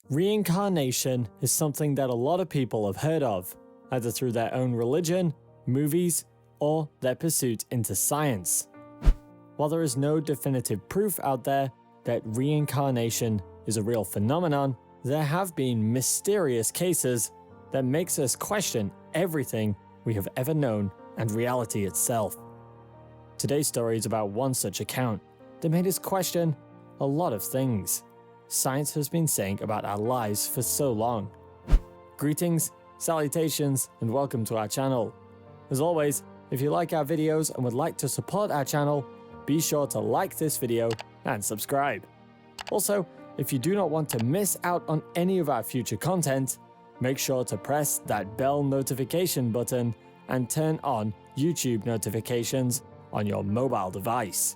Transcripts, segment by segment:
Reincarnation is something that a lot of people have heard of, either through their own religion, movies, or their pursuit into science. While there is no definitive proof out there that reincarnation is a real phenomenon, there have been mysterious cases that makes us question everything we have ever known and reality itself. Today's story is about one such account that made us question a lot of things science has been saying about our lives for so long. Greetings, salutations, and welcome to our channel. As always, if you like our videos and would like to support our channel, be sure to like this video and subscribe. Also, if you do not want to miss out on any of our future content, make sure to press that bell notification button and turn on YouTube notifications on your mobile device.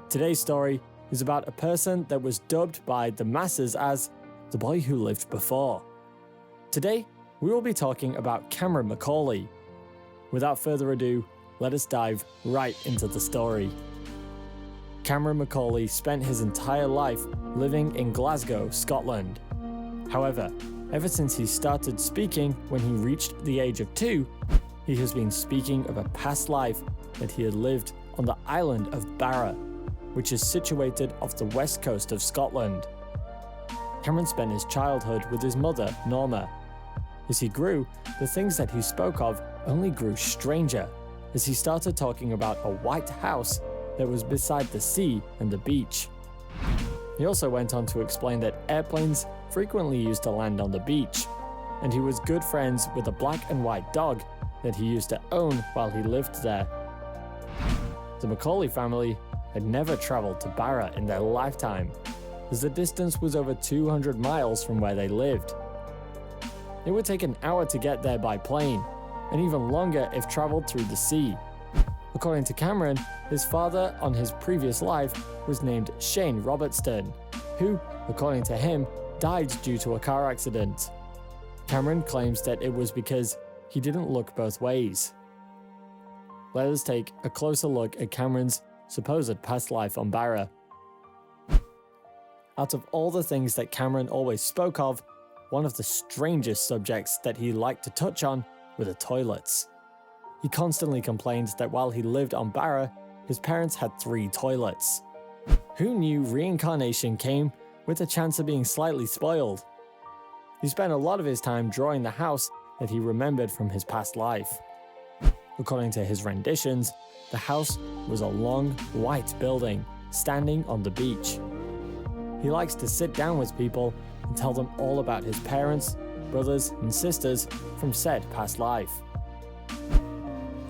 Today's story is about a person that was dubbed by the masses as the boy who lived before. Today, we will be talking about Cameron Macaulay. Without further ado, let us dive right into the story. Cameron Macaulay spent his entire life living in Glasgow, Scotland. However, ever since he started speaking when he reached the age of 2, he has been speaking of a past life that he had lived on the island of Barra, which is situated off the west coast of Scotland. Cameron spent his childhood with his mother, Norma. As he grew, the things that he spoke of only grew stranger, as he started talking about a white house that was beside the sea and the beach. He also went on to explain that airplanes frequently used to land on the beach, and he was good friends with a black and white dog that he used to own while he lived there. The Macaulay family had never traveled to Barra in their lifetime, as the distance was over 200 miles from where they lived. It would take an hour to get there by plane, and even longer if traveled through the sea. According to Cameron, his father on his previous life was named Shane Robertson, who, according to him, died due to a car accident. Cameron claims that it was because he didn't look both ways. Let us take a closer look at Cameron's supposed past life on Barra. Out of all the things that Cameron always spoke of, one of the strangest subjects that he liked to touch on were the toilets. He constantly complained that while he lived on Barra, his parents had 3 toilets. Who knew reincarnation came with a chance of being slightly spoiled? He spent a lot of his time drawing the house that he remembered from his past life. According to his renditions, the house was a long, white building standing on the beach. He likes to sit down with people and tell them all about his parents, brothers, and sisters from said past life.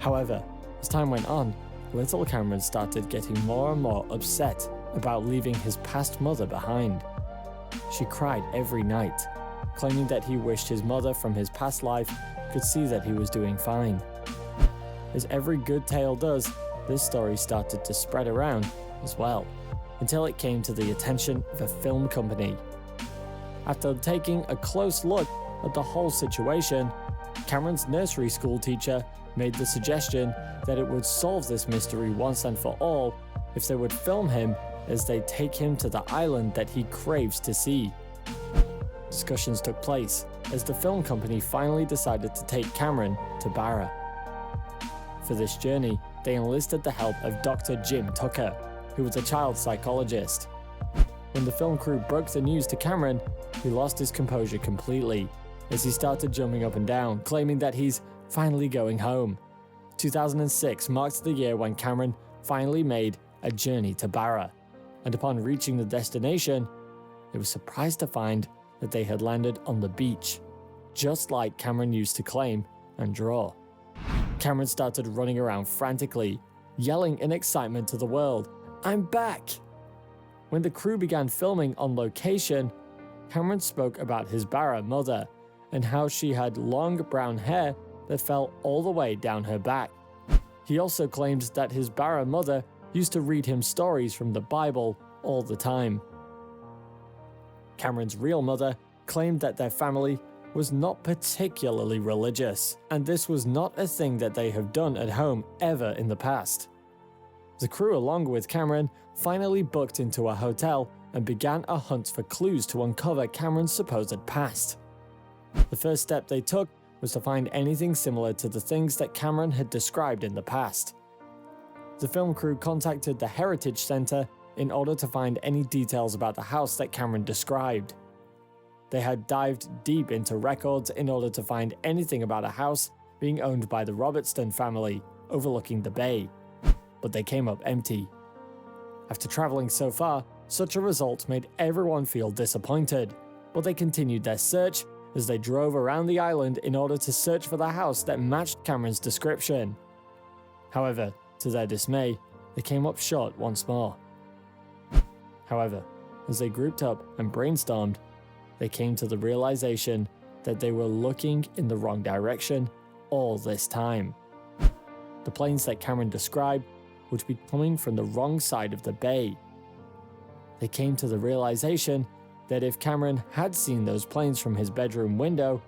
However, as time went on, little Cameron started getting more and more upset about leaving his past mother behind. She cried every night, claiming that he wished his mother from his past life could see that he was doing fine. As every good tale does, this story started to spread around as well, until it came to the attention of a film company. After taking a close look at the whole situation, Cameron's nursery school teacher made the suggestion that it would solve this mystery once and for all if they would film him as they take him to the island that he craves to see. Discussions took place as the film company finally decided to take Cameron to Barra. For this journey, they enlisted the help of Dr. Jim Tucker, who was a child psychologist. When the film crew broke the news to Cameron, he lost his composure completely, as he started jumping up and down, claiming that he's finally going home. 2006 marked the year when Cameron finally made a journey to Barra, and upon reaching the destination, they were surprised to find that they had landed on the beach, just like Cameron used to claim and draw. Cameron started running around frantically, yelling in excitement to the world, "I'm back!" When the crew began filming on location, Cameron spoke about his Barra mother and how she had long brown hair that fell all the way down her back. He also claimed that his Barra mother used to read him stories from the Bible all the time. Cameron's real mother claimed that their family was not particularly religious, and this was not a thing that they have done at home ever in the past. The crew, along with Cameron, finally booked into a hotel and began a hunt for clues to uncover Cameron's supposed past. The first step they took was to find anything similar to the things that Cameron had described in the past. The film crew contacted the Heritage Center in order to find any details about the house that Cameron described. They had dived deep into records in order to find anything about a house being owned by the Robertson family overlooking the bay, but they came up empty. After traveling so far, such a result made everyone feel disappointed, but they continued their search as they drove around the island in order to search for the house that matched Cameron's description. However, to their dismay, they came up short once more. However, as they grouped up and brainstormed, they came to the realization that they were looking in the wrong direction all this time. The planes that Cameron described would be coming from the wrong side of the bay. They came to the realization that if Cameron had seen those planes from his bedroom window,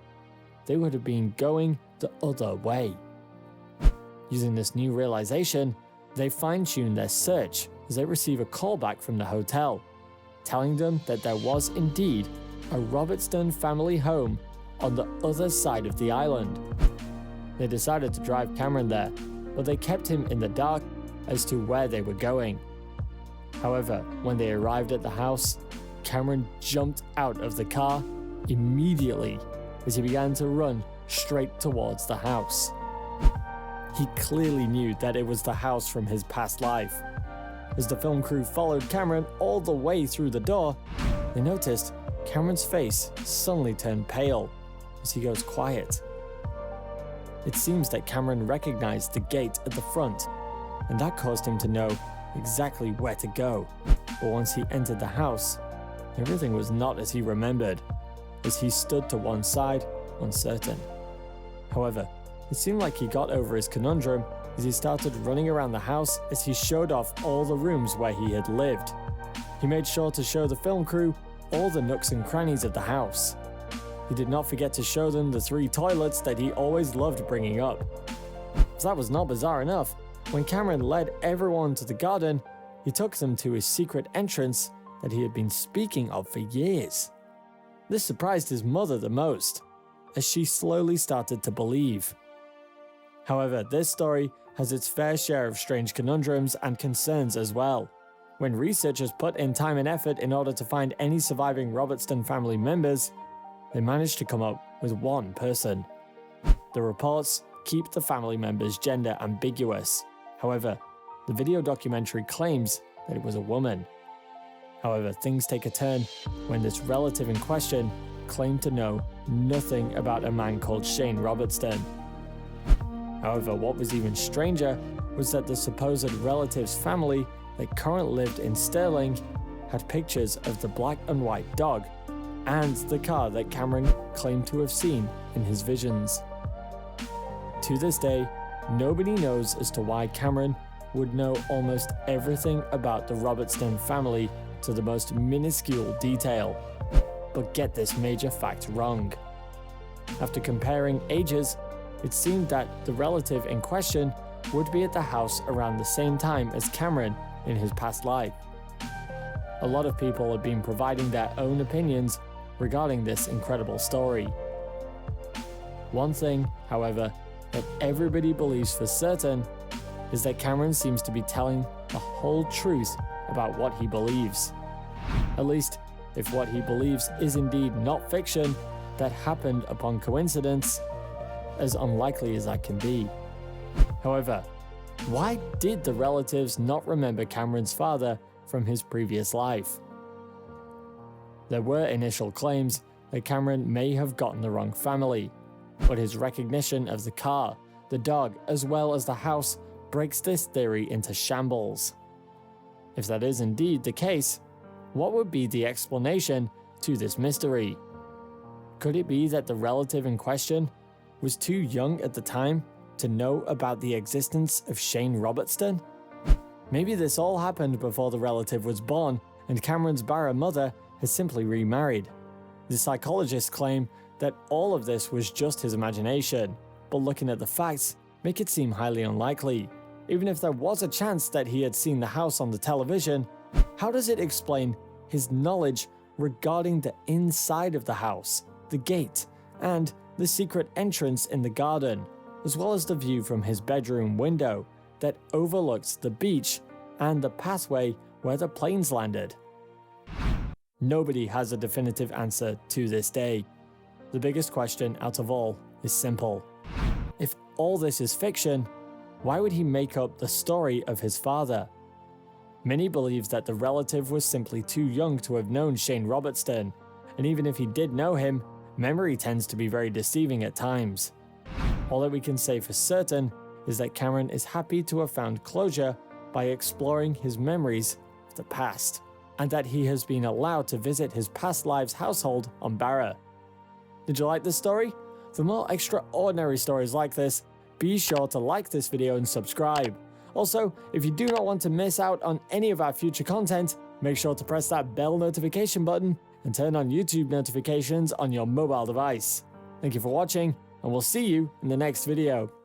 they would have been going the other way. Using this new realization, they fine-tuned their search as they receive a call back from the hotel, telling them that there was indeed a Robertson family home on the other side of the island. They decided to drive Cameron there, but they kept him in the dark as to where they were going. However, when they arrived at the house, Cameron jumped out of the car immediately as he began to run straight towards the house. He clearly knew that it was the house from his past life. As the film crew followed Cameron all the way through the door, they noticed Cameron's face suddenly turned pale as he goes quiet. It seems that Cameron recognized the gate at the front, and that caused him to know exactly where to go. But once he entered the house, everything was not as he remembered, as he stood to one side, uncertain. However, it seemed like he got over his conundrum as he started running around the house as he showed off all the rooms where he had lived. He made sure to show the film crew all the nooks and crannies of the house. He did not forget to show them the 3 toilets that he always loved bringing up. If that was not bizarre enough, when Cameron led everyone to the garden, he took them to his secret entrance that he had been speaking of for years. This surprised his mother the most, as she slowly started to believe. However, this story has its fair share of strange conundrums and concerns as well. When researchers put in time and effort in order to find any surviving Robertson family members, they managed to come up with one person. The reports keep the family member's gender ambiguous. However, the video documentary claims that it was a woman. However, things take a turn when this relative in question claimed to know nothing about a man called Shane Robertson. However, what was even stranger was that the supposed relative's family that currently lived in Sterling had pictures of the black and white dog and the car that Cameron claimed to have seen in his visions. To this day, nobody knows as to why Cameron would know almost everything about the Robertson family to the most minuscule detail, but get this major fact wrong. After comparing ages, it seemed that the relative in question would be at the house around the same time as Cameron in his past life. A lot of people have been providing their own opinions regarding this incredible story. One thing, however, that everybody believes for certain is that Cameron seems to be telling the whole truth about what he believes. At least, if what he believes is indeed not fiction that happened upon coincidence, as unlikely as that can be. However, why did the relatives not remember Cameron's father from his previous life? There were initial claims that Cameron may have gotten the wrong family, but his recognition of the car, the dog, as well as the house breaks this theory into shambles. If that is indeed the case, what would be the explanation to this mystery? Could it be that the relative in question was too young at the time to know about the existence of Shane Robertson? Maybe this all happened before the relative was born and Cameron's barren mother has simply remarried. The psychologists claim that all of this was just his imagination, but looking at the facts make it seem highly unlikely. Even if there was a chance that he had seen the house on the television, how does it explain his knowledge regarding the inside of the house, the gate, and the secret entrance in the garden, as well as the view from his bedroom window that overlooks the beach and the pathway where the planes landed. Nobody has a definitive answer to this day. The biggest question out of all is simple. If all this is fiction, why would he make up the story of his father? Many believe that the relative was simply too young to have known Shane Robertson, and even if he did know him, memory tends to be very deceiving at times. All that we can say for certain is that Cameron is happy to have found closure by exploring his memories of the past, and that he has been allowed to visit his past lives' household on Barra. Did you like this story? For more extraordinary stories like this, be sure to like this video and subscribe. Also, if you do not want to miss out on any of our future content, make sure to press that bell notification button and turn on YouTube notifications on your mobile device. Thank you for watching, and we'll see you in the next video.